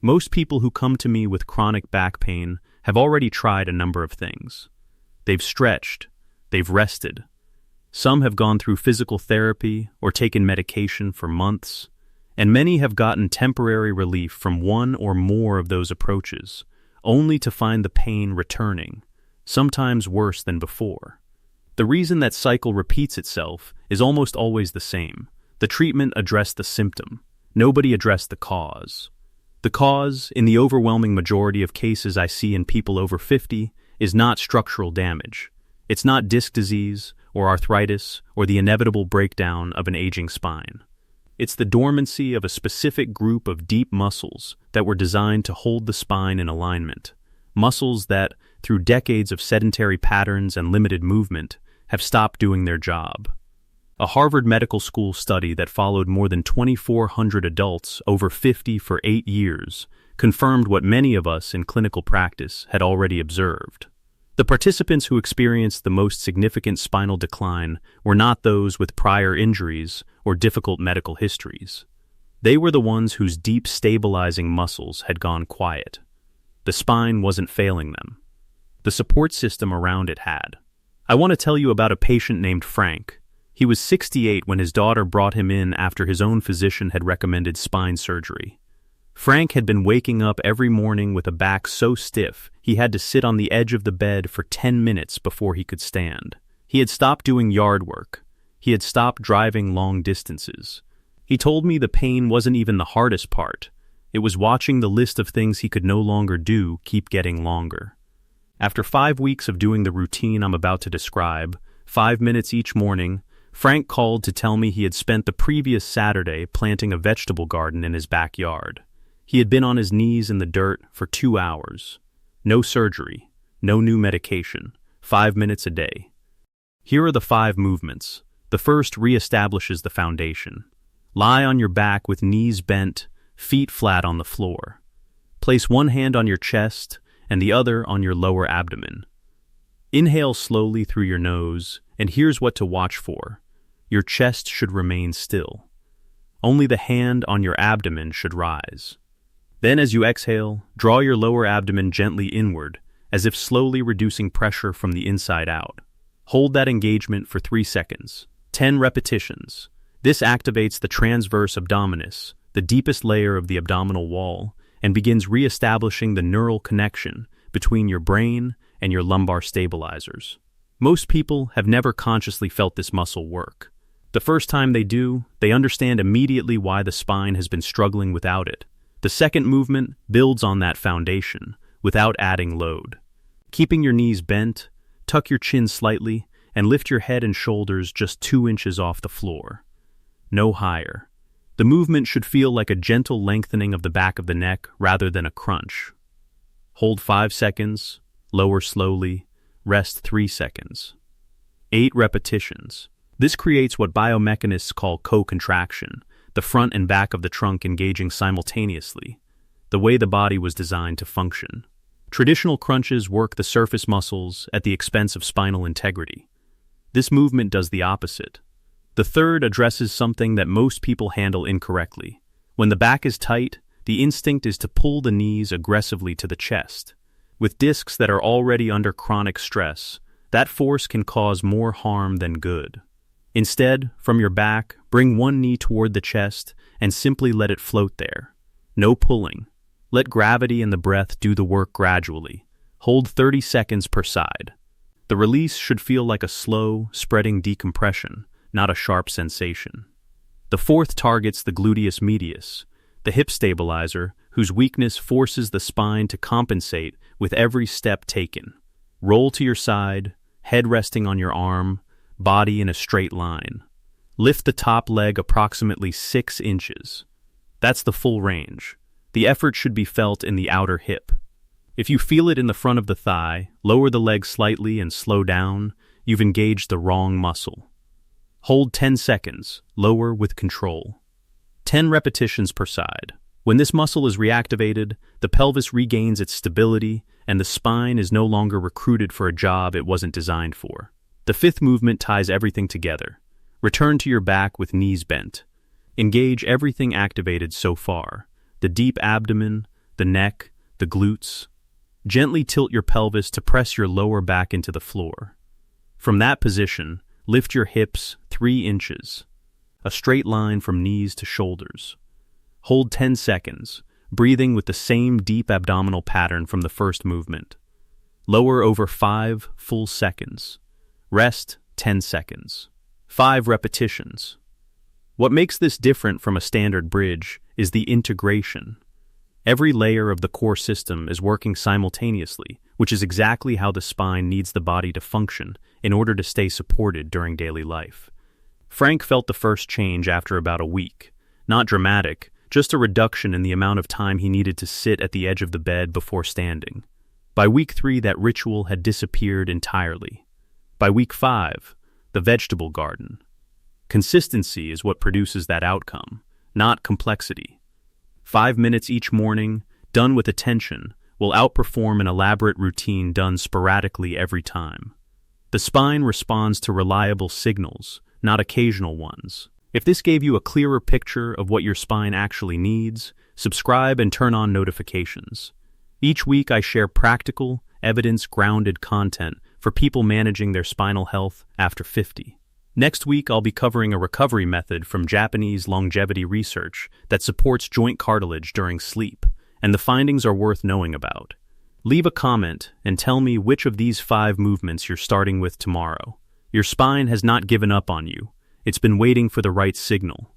Most people who come to me with chronic back pain have already tried a number of things. They've stretched, they've rested. Some have gone through physical therapy or taken medication for months, and many have gotten temporary relief from one or more of those approaches, only to find the pain returning, sometimes worse than before. The reason that cycle repeats itself is almost always the same. The treatment addressed the symptom. Nobody addressed the cause. The cause, in the overwhelming majority of cases I see in people over 50, is not structural damage. It's not disc disease or arthritis or the inevitable breakdown of an aging spine. It's the dormancy of a specific group of deep muscles that were designed to hold the spine in alignment. Muscles that, through decades of sedentary patterns and limited movement, have stopped doing their job. A Harvard Medical School study that followed more than 2,400 adults over 50 for 8 years confirmed what many of us in clinical practice had already observed. The participants who experienced the most significant spinal decline were not those with prior injuries or difficult medical histories. They were the ones whose deep stabilizing muscles had gone quiet. The spine wasn't failing them. The support system around it had. I want to tell you about a patient named Frank. He was 68 when his daughter brought him in after his own physician had recommended spine surgery. Frank had been waking up every morning with a back so stiff he had to sit on the edge of the bed for 10 minutes before he could stand. He had stopped doing yard work. He had stopped driving long distances. He told me the pain wasn't even the hardest part. It was watching the list of things he could no longer do keep getting longer. After 5 weeks of doing the routine I'm about to describe, 5 minutes each morning, Frank called to tell me he had spent the previous Saturday planting a vegetable garden in his backyard. He had been on his knees in the dirt for 2 hours. No surgery, no new medication, 5 minutes a day. Here are the 5 movements. The first reestablishes the foundation. Lie on your back with knees bent, feet flat on the floor. Place one hand on your chest and the other on your lower abdomen. Inhale slowly through your nose, and here's what to watch for. Your chest should remain still. Only the hand on your abdomen should rise. Then as you exhale, draw your lower abdomen gently inward, as if slowly reducing pressure from the inside out. Hold that engagement for 3 seconds. 10 repetitions. This activates the transverse abdominis, the deepest layer of the abdominal wall, and begins re-establishing the neural connection between your brain and your lumbar stabilizers. Most people have never consciously felt this muscle work. The first time they do, they understand immediately why the spine has been struggling without it. The second movement builds on that foundation, without adding load. Keeping your knees bent, tuck your chin slightly, and lift your head and shoulders just 2 inches off the floor. No higher. The movement should feel like a gentle lengthening of the back of the neck rather than a crunch. Hold 5 seconds, lower slowly, rest 3 seconds. 8 repetitions. This creates what biomechanists call co-contraction, the front and back of the trunk engaging simultaneously, the way the body was designed to function. Traditional crunches work the surface muscles at the expense of spinal integrity. This movement does the opposite. The third addresses something that most people handle incorrectly. When the back is tight, the instinct is to pull the knees aggressively to the chest. With discs that are already under chronic stress, that force can cause more harm than good. Instead, from your back, bring one knee toward the chest and simply let it float there. No pulling. Let gravity and the breath do the work gradually. Hold 30 seconds per side. The release should feel like a slow, spreading decompression, not a sharp sensation. The fourth targets the gluteus medius, the hip stabilizer, whose weakness forces the spine to compensate with every step taken. Roll to your side, head resting on your arm, body in a straight line. Lift the top leg approximately 6 inches. That's the full range. The effort should be felt in the outer hip. If you feel it in the front of the thigh, lower the leg slightly and slow down. You've engaged the wrong muscle. Hold 10 seconds, lower with control. 10 repetitions per side. When this muscle is reactivated, the pelvis regains its stability and the spine is no longer recruited for a job it wasn't designed for. The fifth movement ties everything together. Return to your back with knees bent. Engage everything activated so far: the deep abdomen, the neck, the glutes. Gently tilt your pelvis to press your lower back into the floor. From that position, lift your hips 3 inches, a straight line from knees to shoulders. Hold 10 seconds, breathing with the same deep abdominal pattern from the first movement. Lower over 5 full seconds. Rest 10 seconds. 5 repetitions. What makes this different from a standard bridge is the integration. Every layer of the core system is working simultaneously, which is exactly how the spine needs the body to function in order to stay supported during daily life. Frank felt the first change after about a week. Not dramatic, just a reduction in the amount of time he needed to sit at the edge of the bed before standing. By week 3, that ritual had disappeared entirely. By week 5, the vegetable garden. Consistency is what produces that outcome, not complexity. 5 minutes each morning, done with attention, will outperform an elaborate routine done sporadically every time. The spine responds to reliable signals, not occasional ones. If this gave you a clearer picture of what your spine actually needs, subscribe and turn on notifications. Each week I share practical, evidence-grounded content for people managing their spinal health after 50. Next week, I'll be covering a recovery method from Japanese longevity research that supports joint cartilage during sleep, and the findings are worth knowing about. Leave a comment and tell me which of these 5 movements you're starting with tomorrow. Your spine has not given up on you. It's been waiting for the right signal.